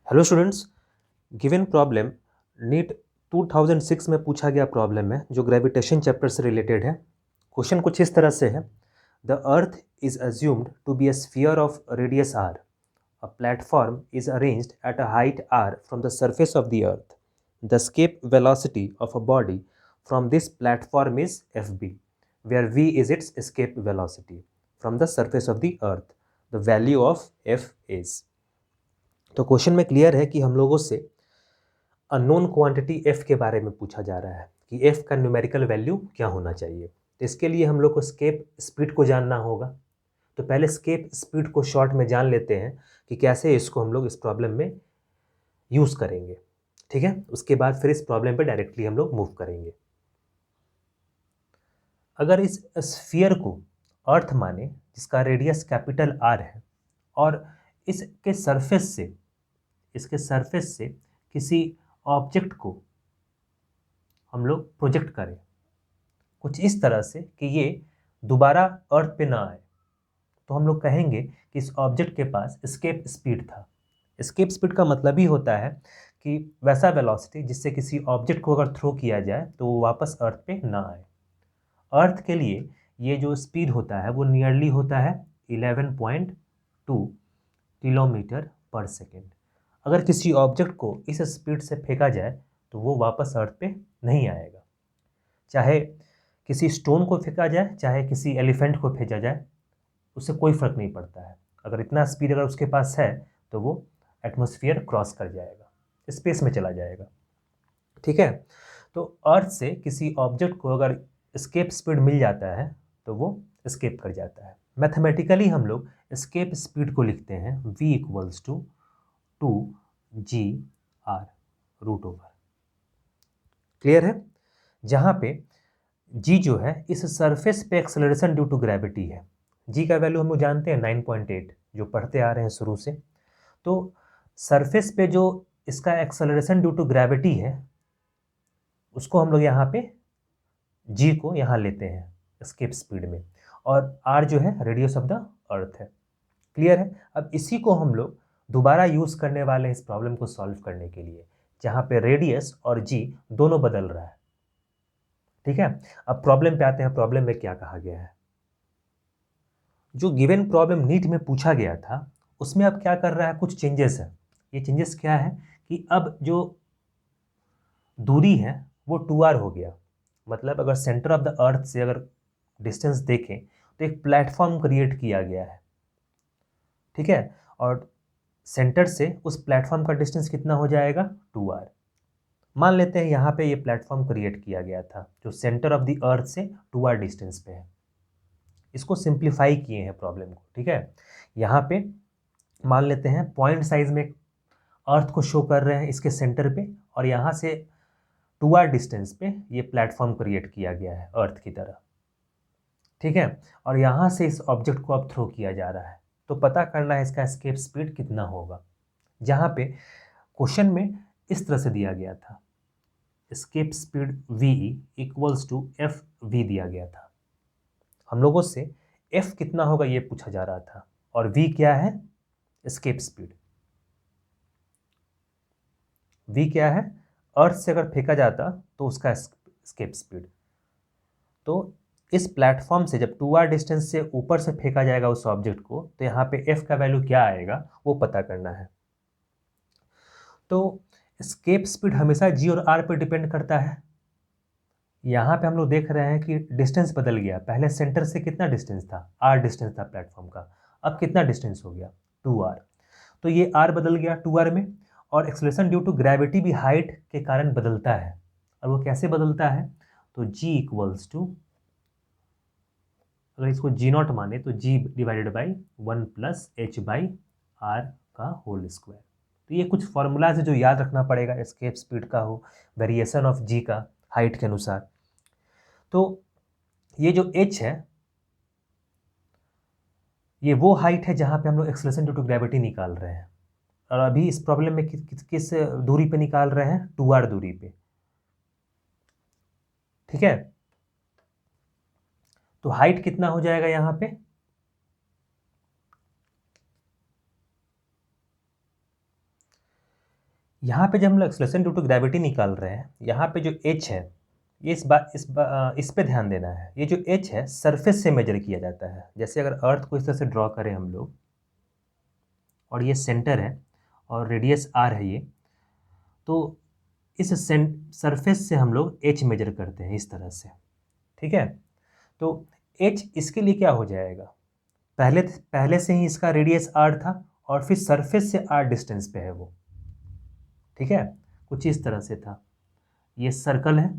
Hello students, given problem NEET 2006 में पूछा गया प्रॉब्लम है जो ग्रेविटेशन चैप्टर से रिलेटेड है। क्वेश्चन कुछ इस तरह से है। The earth is assumed to be a sphere of radius R. A platform is arranged at a height R from the surface of the earth. The escape velocity of a body from this platform is fb, where v is its escape velocity from the surface of the earth. The value of f is। तो question में clear है कि हम लोगों से unknown quantity f के बारे में पूछा जा रहा है कि f का न्यूमेरिकल वैल्यू क्या होना चाहिए। तो इसके लिए हम लोग को स्केप स्पीड को जानना होगा। तो पहले स्केप स्पीड को शॉर्ट में जान लेते हैं कि कैसे इसको हम लोग इस प्रॉब्लम में यूज़ करेंगे। ठीक है, उसके बाद फिर इस प्रॉब्लम पे डायरेक्टली हम लोग मूव करेंगे। अगर इस स्फीयर को अर्थ माने जिसका रेडियस कैपिटल आर है और इसके सरफेस से किसी ऑब्जेक्ट को हम लोग प्रोजेक्ट करें कुछ इस तरह से कि ये दोबारा अर्थ पे ना आए, तो हम लोग कहेंगे कि इस ऑब्जेक्ट के पास एस्केप स्पीड था। एस्केप स्पीड का मतलब ही होता है कि वैसा वेलोसिटी जिससे किसी ऑब्जेक्ट को अगर थ्रो किया जाए तो वो वापस अर्थ पे ना आए। अर्थ के लिए ये जो स्पीड होता है वो नियरली होता है 11.2 किलोमीटर पर सेकेंड। अगर किसी ऑब्जेक्ट को इस स्पीड से फेंका जाए तो वो वापस अर्थ पे नहीं आएगा। चाहे किसी स्टोन को फेंका जाए चाहे किसी एलिफेंट को भेजा जाए, उससे कोई फर्क नहीं पड़ता है। अगर इतना स्पीड अगर उसके पास है तो वो एटमॉस्फेयर क्रॉस कर जाएगा, स्पेस में चला जाएगा। ठीक है, तो अर्थ से किसी ऑब्जेक्ट को अगर एस्केप स्पीड मिल जाता है तो वो एस्केप कर जाता है। मैथमेटिकली हम लोग एस्केप स्पीड को लिखते हैं v equals to 2g/r root over. Clear है? जहाँ पे g जो है इस सरफेस पे एक्सेलरेशन ड्यू टू ग्रेविटी है। g का वैल्यू हम लोग जानते हैं 9.8 जो पढ़ते आ रहे हैं शुरू से। तो सरफेस पे जो इसका एक्सेलरेशन ड्यू टू ग्रेविटी है उसको हम लोग यहाँ पे g को यहाँ लेते हैं एस्केप स्पीड में, और r जो है रेडियस ऑफ द अर्थ है। क्लियर है? अब इसी को हम लोग दोबारा यूज़ करने वाले हैं इस प्रॉब्लम को सॉल्व करने के लिए, जहाँ पे रेडियस और g दोनों बदल रहा है। ठीक है, अब प्रॉब्लम पे आते हैं। प्रॉब्लम में क्या कहा गया है? जो गिवन प्रॉब्लम नीट में पूछा गया था उसमें अब क्या कर रहा है, कुछ चेंजेस है। ये चेंजेस क्या है कि अब जो दूरी है वो 2r हो गया। मतलब अगर सेंटर ऑफ द अर्थ से अगर डिस्टेंस देखें तो एक प्लेटफॉर्म क्रिएट किया गया है। ठीक है, और सेंटर से उस प्लेटफॉर्म का डिस्टेंस कितना हो जाएगा, 2r। मान लेते हैं यहाँ पे ये प्लेटफॉर्म क्रिएट किया गया था जो सेंटर ऑफ द अर्थ से 2r डिस्टेंस पे है। इसको सिंप्लीफाई किए हैं प्रॉब्लम को। ठीक है, यहाँ पे मान लेते हैं पॉइंट साइज में अर्थ को शो कर रहे हैं इसके सेंटर पे, और यहाँ से 2r डिस्टेंस पे ये प्लेटफॉर्म क्रिएट किया गया है अर्थ की तरह। ठीक है, और यहाँ से इस ऑब्जेक्ट को अब थ्रो किया जा रहा है, तो पता करना है इसका एस्केप स्पीड कितना होगा। जहाँ पे क्वेश्चन में इस तरह से दिया गया था, escape speed v equals to F V दिया गया था। हम लोगों से f कितना होगा ये पूछा जा रहा था, और v क्या है, एस्केप स्पीड। v क्या है, अर्थ से अगर फेंका जाता तो उसका एस्केप स्पीड। तो इस प्लेटफॉर्म से जब 2r डिस्टेंस से ऊपर से फेंका जाएगा उस ऑब्जेक्ट को, तो यहाँ पे f का वैल्यू क्या आएगा वो पता करना है। तो एस्केप स्पीड हमेशा g और r पर डिपेंड करता है। यहाँ पे हम लोग देख रहे हैं कि डिस्टेंस बदल गया। पहले सेंटर से कितना डिस्टेंस था, r डिस्टेंस था प्लेटफॉर्म का, अब कितना डिस्टेंस हो गया, 2r। तो ये r बदल गया 2r में, और एक्सेलरेशन ड्यू टू ग्रेविटी भी हाइट के कारण बदलता है। और वो कैसे बदलता है, तो g इक्वल्स टू, अगर इसको जी नॉट माने तो g divided by 1 plus H by R का होल स्क्वायर। तो ये कुछ फॉर्मूलाज है जो याद रखना पड़ेगा, एस्केप स्पीड का हो, वेरिएशन ऑफ g का हाइट के अनुसार। तो ये जो h है ये वो हाइट है जहाँ पे हम लोग एक्सेलरेशन ड्यू टू ग्रेविटी निकाल रहे हैं, और अभी इस प्रॉब्लम में किस दूरी पे निकाल रहे हैं, 2r दूरी पे। ठीक है, तो हाइट कितना हो जाएगा यहाँ पे, यहाँ पे जब हम लोग एक्सेलरेशन ड्यू टू ग्रेविटी निकाल रहे हैं, यहाँ पे जो h है, ये इस पे ध्यान देना है। ये जो h है सरफेस से मेजर किया जाता है। जैसे अगर अर्थ को इस तरह से ड्रॉ करें हम लोग, और ये सेंटर है और रेडियस r है ये, तो इस सरफेस से हम लोग h मेजर करते हैं इस तरह से, ठीक है। तो h इसके लिए क्या हो जाएगा, पहले से ही इसका रेडियस r था और फिर सरफेस से r डिस्टेंस पे है वो, ठीक है। कुछ इस तरह से था, ये सर्कल है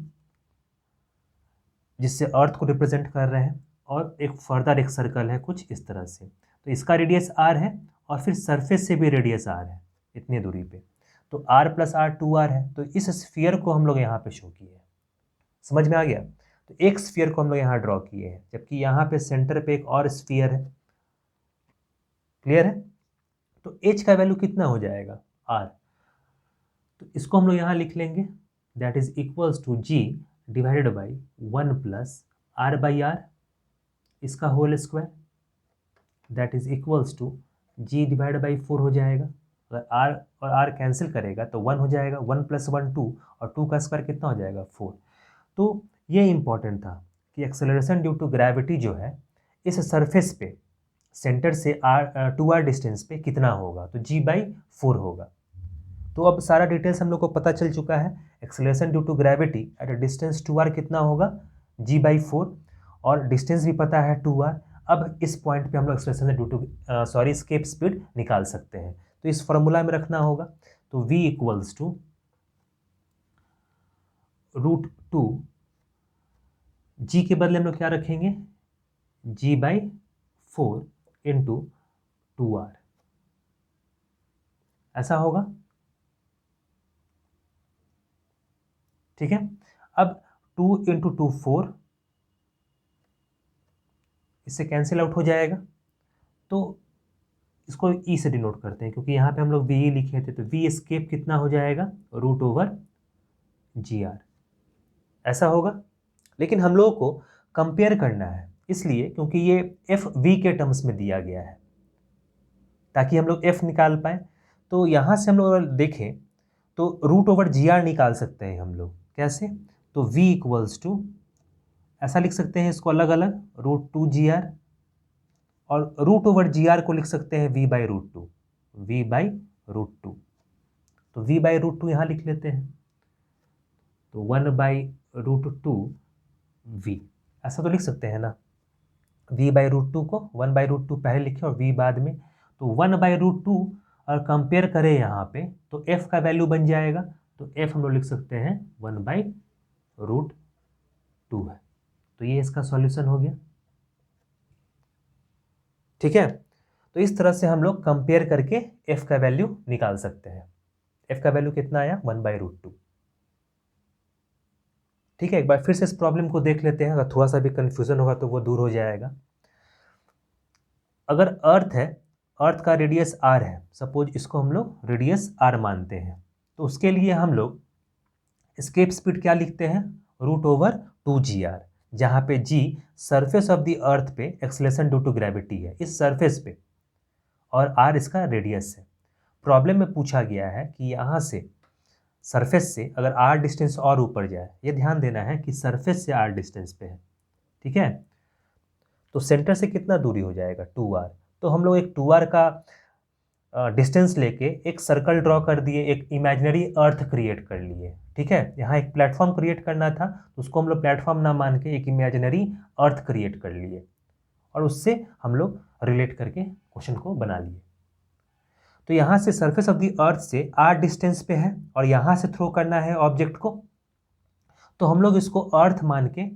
जिससे अर्थ को रिप्रेजेंट कर रहे हैं, और एक फर्दर एक सर्कल है कुछ इस तरह से। तो इसका रेडियस r है और फिर सरफेस से भी रेडियस r है इतनी दूरी पे, तो r प्लस r 2r है। तो इस स्फीयर को हम लोग यहाँ पे शो किए हैं, समझ में आ गया। तो एक स्फीयर को हम लोग यहाँ ड्रॉ किए हैं, जबकि यहाँ पे सेंटर पे एक और स्फीयर है, क्लियर है। तो h का वैल्यू कितना हो जाएगा, r। तो इसको हम लोग यहाँ लिख लेंगे, that is equals to g divided by 1 plus r by r, इसका whole square, that is equals to g divide by 4 हो जाएगा। अगर r और r कैंसिल करेगा तो 1 हो जाएगा, 1 प्लस 1 2, और 2 का स्क्वायर कितना हो जाएगा 4। तो ये इंपॉर्टेंट था कि एक्सेलरेशन ड्यू टू ग्रेविटी जो है इस सरफेस पे सेंटर से टू आर डिस्टेंस पे कितना होगा, तो g बाई 4 होगा। तो अब सारा डिटेल्स हम लोग को पता चल चुका है। Acceleration due to gravity at a distance 2r कितना होगा, g बाई 4, और डिस्टेंस भी पता है 2r। अब इस पॉइंट पे हम लोग acceleration due to escape speed निकाल सकते हैं। तो इस फॉर्मूला में रखना होगा, तो v इक्वल्स टू √2, g के बदले हम लोग क्या रखेंगे, g बाई 4 इंटू 2r, ऐसा होगा, ठीक है। अब 2 इंटू 2 4, इससे कैंसिल आउट हो जाएगा, तो इसको ई से डिनोट करते हैं क्योंकि यहाँ पे हम लोग वी ई लिखे थे। तो वी एस्केप कितना हो जाएगा, √/GR, ऐसा होगा। लेकिन हम लोगों को कंपेयर करना है, इसलिए क्योंकि ये एफ वी के टर्म्स में दिया गया है ताकि हम लोग एफ निकाल पाए। तो यहाँ से हम लोग अगर देखें तो √/GR निकाल सकते हैं हम लोग, कैसे, तो v इक्वल्स टू, ऐसा लिख सकते हैं इसको अलग अलग, √2GR, और √/GR को लिख सकते हैं v बाई √2, v बाई √2। तो v बाई √2 यहाँ लिख लेते हैं, तो 1 बाई √2v, ऐसा तो लिख सकते हैं ना। v बाई √2 को 1 बाई √2 पहले लिखे और v बाद में, तो 1 बाई √2 और कंपेयर करें यहाँ पे तो f का वैल्यू बन जाएगा, तो f हम लोग लिख सकते हैं 1 बाई √2 है। तो ये इसका सॉल्यूशन हो गया, ठीक है। तो इस तरह से हम लोग कंपेयर करके f का वैल्यू निकाल सकते हैं। f का वैल्यू कितना आया, 1 बाई √2, ठीक है। एक बार फिर से इस प्रॉब्लम को देख लेते हैं, अगर थोड़ा सा भी कंफ्यूजन होगा तो वो दूर हो जाएगा। अगर अर्थ है, अर्थ का रेडियस r है, सपोज इसको हम लोग रेडियस r मानते हैं, तो उसके लिए हम लोग एस्केप स्पीड क्या लिखते हैं, √/2GR, जहाँ पे g सरफेस ऑफ द अर्थ पे एक्सेलरेशन ड्यू टू ग्रेविटी है इस सरफेस पे, और r इसका रेडियस है। प्रॉब्लम में पूछा गया है कि यहाँ से सरफेस से अगर r डिस्टेंस और ऊपर जाए, ये ध्यान देना है कि सरफेस से r डिस्टेंस पे है, ठीक है। तो सेंटर से कितना दूरी हो जाएगा, 2r। तो हम लोग एक 2r का डिस्टेंस लेके एक सर्कल ड्रॉ कर दिए, एक इमेजिनरी अर्थ क्रिएट कर लिए, ठीक है। यहाँ एक प्लेटफॉर्म क्रिएट करना था तो उसको हम लोग प्लेटफॉर्म ना मान के एक इमेजिनरी अर्थ क्रिएट कर लिए, और उससे हम लोग रिलेट करके क्वेश्चन को बना लिए। तो यहाँ से सरफेस ऑफ द अर्थ से r डिस्टेंस पे है और यहाँ से थ्रो करना है ऑब्जेक्ट को, तो हम लोग इसको अर्थ मान के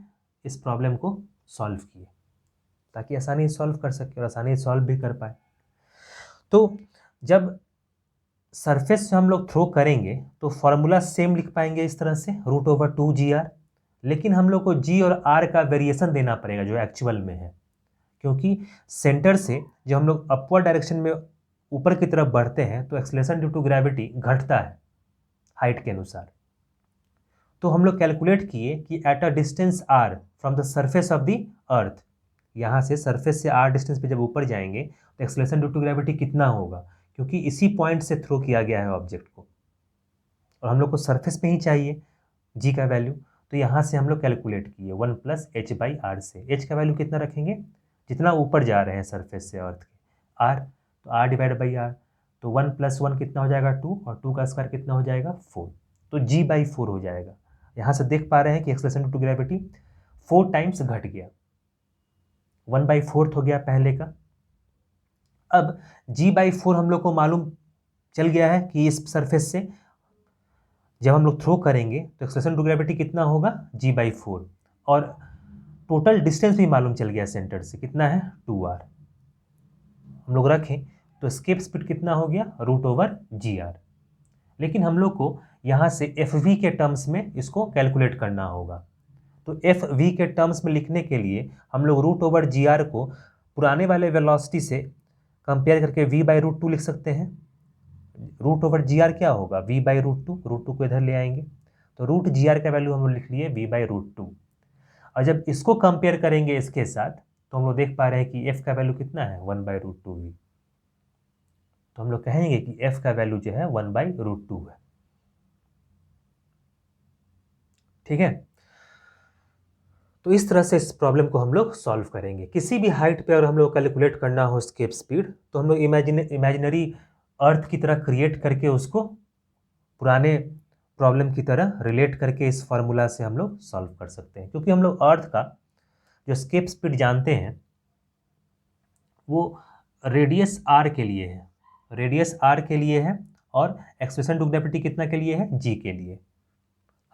इस प्रॉब्लम को सॉल्व किए ताकि आसानी से सॉल्व कर सके और आसानी से सॉल्व भी कर पाए। तो जब सरफेस से हम लोग थ्रो करेंगे तो फॉर्मूला सेम लिख पाएंगे इस तरह से, √/2GR, लेकिन हम लोग को g और r का वेरिएशन देना पड़ेगा जो एक्चुअल में है, क्योंकि सेंटर से जब हम लोग अपवर्ड डायरेक्शन में ऊपर की तरफ बढ़ते हैं तो एक्सेलरेशन ड्यू टू ग्रेविटी घटता है हाइट के अनुसार। तो हम लोग कैलकुलेट किए कि eight a distance r from the surface of the अर्थ, यहाँ से सरफेस से r डिस्टेंस पे जब ऊपर जाएंगे तो एक्सेलरेशन ड्यू टू ग्रेविटी कितना होगा, क्योंकि इसी पॉइंट से थ्रो किया गया है ऑब्जेक्ट को, और हम लोग को सरफेस पे ही चाहिए जी का वैल्यू, तो यहाँ से हम लोग कैलकुलेट किए 1 + h/r से। h का वैल्यू कितना रखेंगे, जितना ऊपर जा रहे हैं सरफेस से अर्थ के, r, तो r/r, तो 1 + 1 कितना हो जाएगा 2, और 2 का स्क्वायर कितना हो जाएगा 4, तो g/4 हो जाएगा। यहाँ से देख पा रहे हैं कि acceleration due to gravity 4 times घट गया, 1/4 हो गया पहले का। अब g/4 हम लोग को मालूम चल गया है कि इस सरफेस से जब हम लोग थ्रो करेंगे तो एक्सेलरेशन टू ग्रेविटी कितना होगा g/4, और टोटल डिस्टेंस भी मालूम चल गया सेंटर से, कितना है 2r। हम लोग रखें तो एस्केप स्पीड कितना हो गया √/gr। लेकिन हम लोग को यहाँ से fv के टर्म्स में इसको कैलकुलेट करना होगा, तो fv के टर्म्स में लिखने के लिए हम लोग √/gr को पुराने वाले वेलोसिटी से कंपेयर करके v/√2 लिख सकते हैं। √/gr क्या होगा v/√2, √2 को इधर ले आएंगे तो √gr का वैल्यू हम लोग लिख लिए v/√2। और जब इसको कंपेयर करेंगे इसके साथ तो हम लोग देख पा रहे हैं कि f का वैल्यू कितना है 1/√2 v, तो हम लोग कहेंगे कि f का वैल्यू जो है 1/√2 है। ठीक है, तो इस तरह से इस प्रॉब्लम को हम लोग सॉल्व करेंगे। किसी भी हाइट पे अगर हम लोग कैलकुलेट करना हो एस्केप स्पीड, तो हम लोग इमेजिनरी अर्थ की तरह क्रिएट करके उसको पुराने प्रॉब्लम की तरह रिलेट करके इस फार्मूला से हम लोग सॉल्व कर सकते हैं, क्योंकि हम लोग अर्थ का जो एस्केप स्पीड जानते हैं वो रेडियस आर के लिए है, रेडियस आर के लिए है, और एक्सेलरेशन टू ग्रेविटी कितना के लिए है जी के लिए।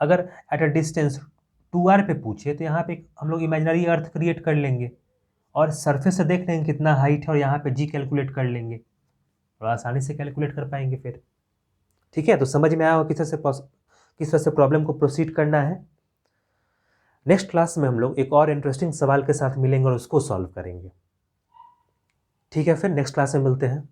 अगर एट अ डिस्टेंस 2r पे पूछे तो यहाँ पे हम लोग इमेजिनरी अर्थ क्रिएट कर लेंगे और सरफेस से देख लेंगे कितना हाइट है और यहाँ पे जी कैलकुलेट कर लेंगे, और आसानी से कैलकुलेट कर पाएंगे फिर। ठीक है, तो समझ में आया हो किस तरह से प्रॉब्लम को प्रोसीड करना है। नेक्स्ट क्लास में हम लोग एक और इंटरेस्टिंग सवाल के साथ मिलेंगे और उसको सॉल्व करेंगे। ठीक है, फिर नेक्स्ट क्लास में मिलते हैं।